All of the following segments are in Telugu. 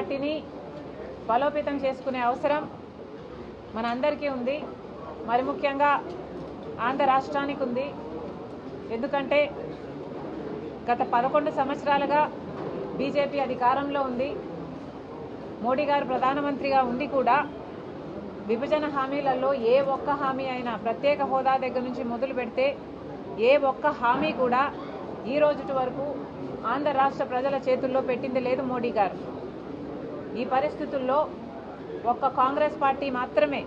పార్టీని బలోపేతం చేసుకునే అవసరం మన అందరికీ ఉంది. మరి ముఖ్యంగా ఆంధ్ర రాష్ట్రానికి ఉంది. ఎందుకంటే గత 11 సంవత్సరాలుగా బీజేపీ అధికారంలో ఉంది. మోడీ గారు ప్రధానమంత్రిగా ఉండి కూడా విభజన హామీలలో ఏ ఒక్క హామీ అయినా ప్రత్యేక హోదా దగ్గర నుంచి మొదలు పెడితే ఏ ఒక్క హామీ కూడా ఈ రోజుటి వరకు ఆంధ్ర రాష్ట్ర ప్రజల చేతుల్లో పెట్టింది లేదు మోడీ గారు. ఈ పరిస్థితుల్లో ఒక్క కాంగ్రెస్ పార్టీ మాత్రమే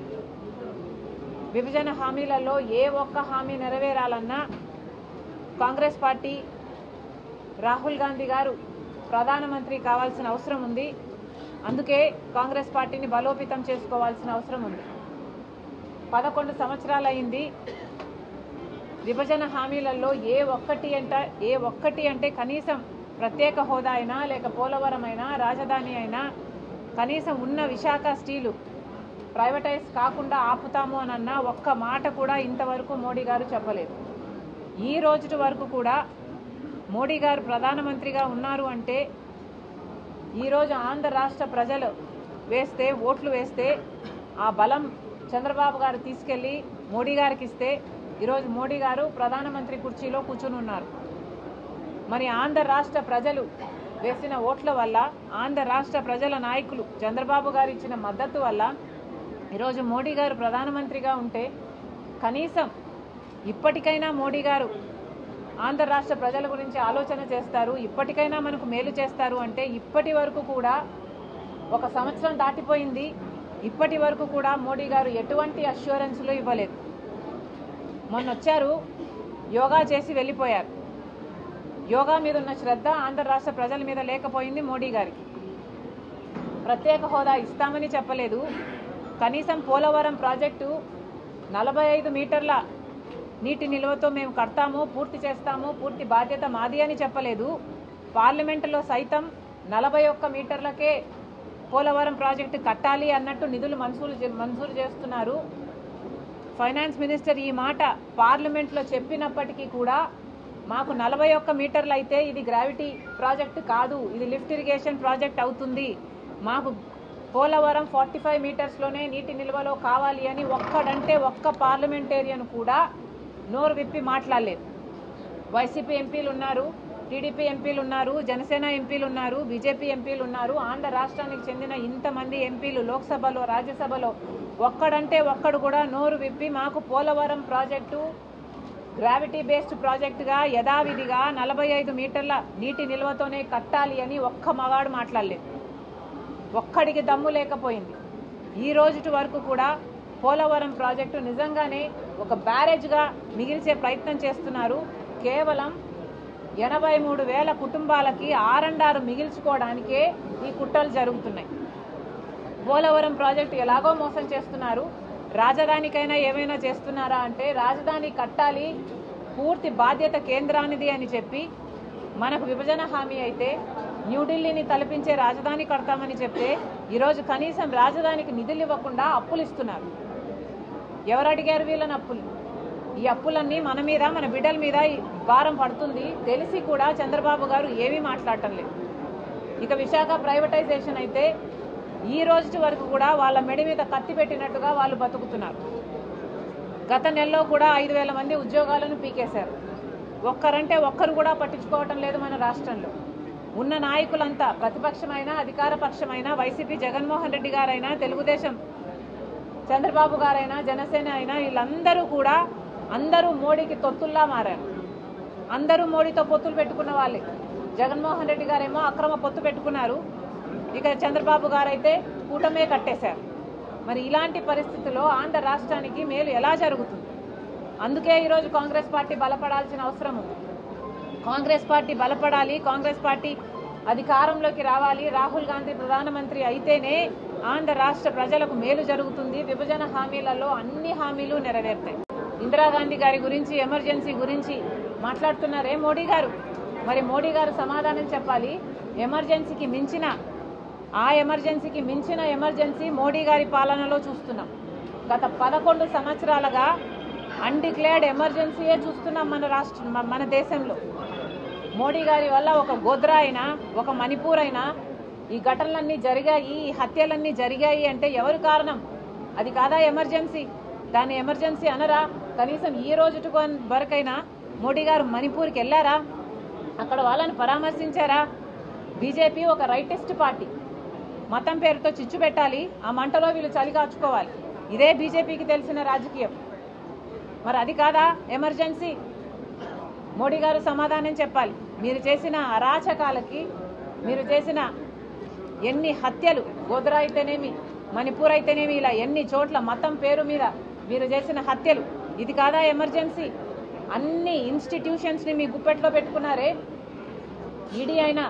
విభజన హామీలలో ఏ ఒక్క హామీ నెరవేరాలన్నా కాంగ్రెస్ పార్టీ రాహుల్ గాంధీ గారు ప్రధానమంత్రి కావాల్సిన అవసరం ఉంది. అందుకే కాంగ్రెస్ పార్టీని బలోపేతం చేసుకోవాల్సిన అవసరం ఉంది. 11 సంవత్సరాలు అయింది. విభజన హామీలలో ఏ ఒక్కటి అంటే కనీసం ప్రత్యేక హోదా అయినా లేక పోలవరం అయినా రాజధాని అయినా కనీసం ఉన్న విశాఖ స్టీలు ప్రైవేటైజ్ కాకుండా ఆపుతాము అనన్నా ఒక్క మాట కూడా ఇంతవరకు మోడీ గారు చెప్పలేదు. ఈ రోజు వరకు కూడా మోడీ గారు ప్రధానమంత్రిగా ఉన్నారు అంటే ఈరోజు ఆంధ్ర రాష్ట్ర ప్రజలు ఓట్లు వేస్తే ఆ బలం చంద్రబాబు గారు తీసుకెళ్లి మోడీ గారికి ఇస్తే ఈరోజు మోడీ గారు ప్రధానమంత్రి కుర్చీలో కూర్చుని ఉన్నారు. మరి ఆంధ్ర రాష్ట్ర ప్రజలు వేసిన ఓట్ల వల్ల ఆంధ్ర రాష్ట్ర ప్రజల నాయకులు చంద్రబాబు గారు ఇచ్చిన మద్దతు వల్ల ఈరోజు మోడీ గారు ప్రధానమంత్రిగా ఉంటే కనీసం ఇప్పటికైనా మోడీ గారు ఆంధ్ర రాష్ట్ర ప్రజల గురించి ఆలోచన చేస్తారు, ఇప్పటికైనా మనకు మేలు చేస్తారు అంటే ఇప్పటి వరకు కూడా 1 సంవత్సరం దాటిపోయింది. ఇప్పటి వరకు కూడా మోడీ గారు ఎటువంటి అష్యూరెన్స్లు ఇవ్వలేదు. మొన్న వచ్చారు, యోగా చేసి వెళ్ళిపోయారు. యోగా మీద ఉన్న శ్రద్ధ ఆంధ్ర రాష్ట్ర ప్రజల మీద లేకపోయింది మోడీ గారికి. ప్రత్యేక హోదా ఇస్తామని చెప్పలేదు. కనీసం పోలవరం ప్రాజెక్టు 45 మీటర్ల నీటి నిల్వతో మేము కడతాము, పూర్తి చేస్తాము, పూర్తి బాధ్యత మాది అని చెప్పలేదు. పార్లమెంటులో సైతం 41 మీటర్లకే పోలవరం ప్రాజెక్టు కట్టాలి అన్నట్టు నిధులు మంజూరు చేస్తున్నారు. ఫైనాన్స్ మినిస్టర్ ఈ మాట పార్లమెంట్లో చెప్పినప్పటికీ కూడా మాకు 41 మీటర్లు అయితే ఇది గ్రావిటీ ప్రాజెక్టు కాదు, ఇది లిఫ్ట్ ఇరిగేషన్ ప్రాజెక్ట్ అవుతుంది, మాకు పోలవరం 45 మీటర్స్లోనే నీటి నిల్వలో కావాలి అని ఒక్క పార్లమెంటేరియన్ కూడా నోరు విప్పి మాట్లాడలేదు. వైసీపీ ఎంపీలు ఉన్నారు, టీడీపీ ఎంపీలు ఉన్నారు, జనసేన ఎంపీలు ఉన్నారు, బీజేపీ ఎంపీలు ఉన్నారు. ఆంధ్ర రాష్ట్రానికి చెందిన ఇంతమంది ఎంపీలు లోక్సభలో రాజ్యసభలో ఒక్కడు కూడా నోరు విప్పి మాకు పోలవరం ప్రాజెక్టు గ్రావిటీ బేస్డ్ ప్రాజెక్టుగా యథావిధిగా 45 మీటర్ల నీటి నిల్వతోనే కట్టాలి అని ఒక్క మగాడు మాట్లాడలేదు. ఒక్కడికి దమ్ము లేకపోయింది. ఈ రోజు వరకు కూడా పోలవరం ప్రాజెక్టు నిజంగానే ఒక బ్యారేజ్గా మిగిల్చే ప్రయత్నం చేస్తున్నారు. కేవలం 83,000 కుటుంబాలకి R&R మిగిల్చుకోవడానికే ఈ కుట్రలు జరుగుతున్నాయి. పోలవరం ప్రాజెక్టు ఎలాగో మోసం చేస్తున్నారు. రాజధానికైనా ఏమైనా చేస్తున్నారా అంటే రాజధాని కట్టాలి, పూర్తి బాధ్యత కేంద్రానిది అని చెప్పి మనకు విభజన హామీ అయితే న్యూఢిల్లీని తలపించే రాజధాని కడతామని చెప్తే ఈరోజు కనీసం రాజధానికి నిధులు ఇవ్వకుండా అప్పులు ఇస్తున్నారు. ఎవరు అడిగారు వీళ్ళని అప్పులు? ఈ అప్పులన్నీ మన మీద మన బిడ్డల మీద భారం పడుతుంది తెలిసి కూడా చంద్రబాబు గారు ఏమీ మాట్లాడటం లేదు. ఇక విశాఖ ప్రైవేటైజేషన్ అయితే ఈ రోజు వరకు కూడా వాళ్ళ మెడ మీద కత్తి పెట్టినట్టుగా వాళ్ళు బతుకుతున్నారు. గత నెలలో కూడా 5,000 మంది ఉద్యోగాలను పీకేశారు. ఒక్కరు కూడా పట్టించుకోవటం లేదు మన రాష్ట్రంలో. ఉన్న నాయకులంతా ప్రతిపక్షమైనా అధికార పక్షమైనా వైసీపీ జగన్మోహన్ రెడ్డి గారైనా తెలుగుదేశం చంద్రబాబు గారైనా జనసేన అయినా వీళ్ళందరూ కూడా అందరూ మోడీకి తొత్తుల్లా మారారు. అందరూ మోడీతో పొత్తులు పెట్టుకున్న వాళ్ళే. జగన్మోహన్ రెడ్డి గారేమో అక్రమ పొత్తు పెట్టుకున్నారు, ఇక చంద్రబాబు గారైతే కూటమే కట్టేశారు. మరి ఇలాంటి పరిస్థితుల్లో ఆంధ్ర రాష్ట్రానికి మేలు ఎలా జరుగుతుంది? అందుకే ఈరోజు కాంగ్రెస్ పార్టీ బలపడాల్సిన అవసరం ఉంది. కాంగ్రెస్ పార్టీ బలపడాలి, కాంగ్రెస్ పార్టీ అధికారంలోకి రావాలి. రాహుల్ గాంధీ ప్రధానమంత్రి అయితేనే ఆంధ్ర రాష్ట్ర ప్రజలకు మేలు జరుగుతుంది. విభజన హామీలలో అన్ని హామీలు నెరవేరుతాయి. ఇందిరాగాంధీ గారి గురించి ఎమర్జెన్సీ గురించి మాట్లాడుతున్నారే మోడీ గారు. మరి మోడీ గారు సమాధానం చెప్పాలి. ఎమర్జెన్సీకి మించిన ఎమర్జెన్సీ మోడీ గారి పాలనలో చూస్తున్నాం. గత 11 సంవత్సరాలుగా అన్డిక్లేర్డ్ ఎమర్జెన్సీయే చూస్తున్నాం మన దేశంలో. మోడీ గారి వల్ల ఒక గోద్రా అయినా, ఒక మణిపూర్ అయినా, ఈ ఘటనలన్నీ జరిగాయి, ఈ హత్యలన్నీ జరిగాయి అంటే ఎవరు కారణం? అది కాదా ఎమర్జెన్సీ? దాన్ని ఎమర్జెన్సీ అనరా? కనీసం ఈ రోజు వరకైనా మోడీ గారు మణిపూర్కి వెళ్ళారా? అక్కడ వాళ్ళని పరామర్శించారా? బీజేపీ ఒక రైటిస్ట్ పార్టీ, మతం పేరుతో చిచ్చు పెట్టాలి, ఆ మంటలో వీళ్ళు చలి కాచుకోవాలి. ఇదే బీజేపీకి తెలిసిన రాజకీయం. మరి అది కాదా ఎమర్జెన్సీ? మోడీ గారు సమాధానం చెప్పాలి. మీరు చేసిన అరాచకాలకి, మీరు చేసిన ఎన్ని హత్యలు, గోద్రా అయితేనేమి, మణిపూర్ అయితేనేమి, ఇలా ఎన్ని చోట్ల మతం పేరు మీద మీరు చేసిన హత్యలు, ఇది కాదా ఎమర్జెన్సీ? అన్ని ఇన్స్టిట్యూషన్స్ని మీ గుప్పెట్లో పెట్టుకున్నారే, ఈడీ అయినా,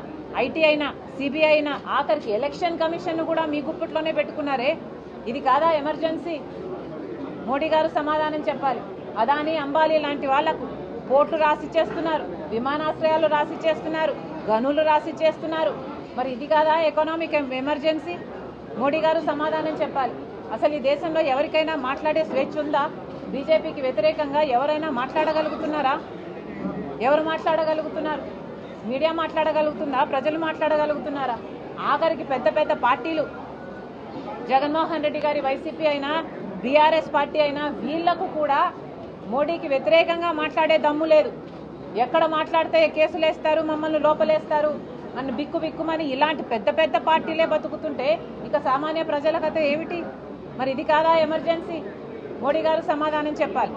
ఐటీ అయినా, సిబిఐ అయినా, ఆఖరికి ఎలక్షన్ కమిషన్ కూడా మీ గుప్పెట్లోనే పెట్టుకున్నారే, ఇది కాదా ఎమర్జెన్సీ? మోడీ గారు సమాధానం చెప్పాలి. అదానీ, అంబానీ లాంటి వాళ్లకు పోర్టులు రాసిచ్చేస్తున్నారు, విమానాశ్రయాలు రాసిచ్చేస్తున్నారు, గనులు రాసిచ్చేస్తున్నారు. మరి ఇది కాదా ఎకనామిక్ ఎమర్జెన్సీ? మోడీ గారు సమాధానం చెప్పాలి. అసలు ఈ దేశంలో ఎవరికైనా మాట్లాడే స్వేచ్ఛ ఉందా? బీజేపీకి వ్యతిరేకంగా ఎవరైనా మాట్లాడగలుగుతున్నారా? ఎవరు మాట్లాడగలుగుతున్నారు? మీడియా మాట్లాడగలుగుతుందా? ప్రజలు మాట్లాడగలుగుతున్నారా? ఆఖరికి పెద్ద పెద్ద పార్టీలు, జగన్మోహన్ రెడ్డి గారి వైసీపీ అయినా, బీఆర్ఎస్ పార్టీ అయినా, వీళ్లకు కూడా మోడీకి వ్యతిరేకంగా మాట్లాడే దమ్ము లేదు. ఎక్కడ మాట్లాడితే కేసులు వేస్తారు, మమ్మల్ని లోపలేస్తారు అని బిక్కుమని ఇలాంటి పెద్ద పెద్ద పార్టీలే బతుకుతుంటే ఇక సామాన్య ప్రజల కథ ఏమిటి? మరి ఇది కాదా ఎమర్జెన్సీ? మోడీ గారు సమాధానం చెప్పాలి.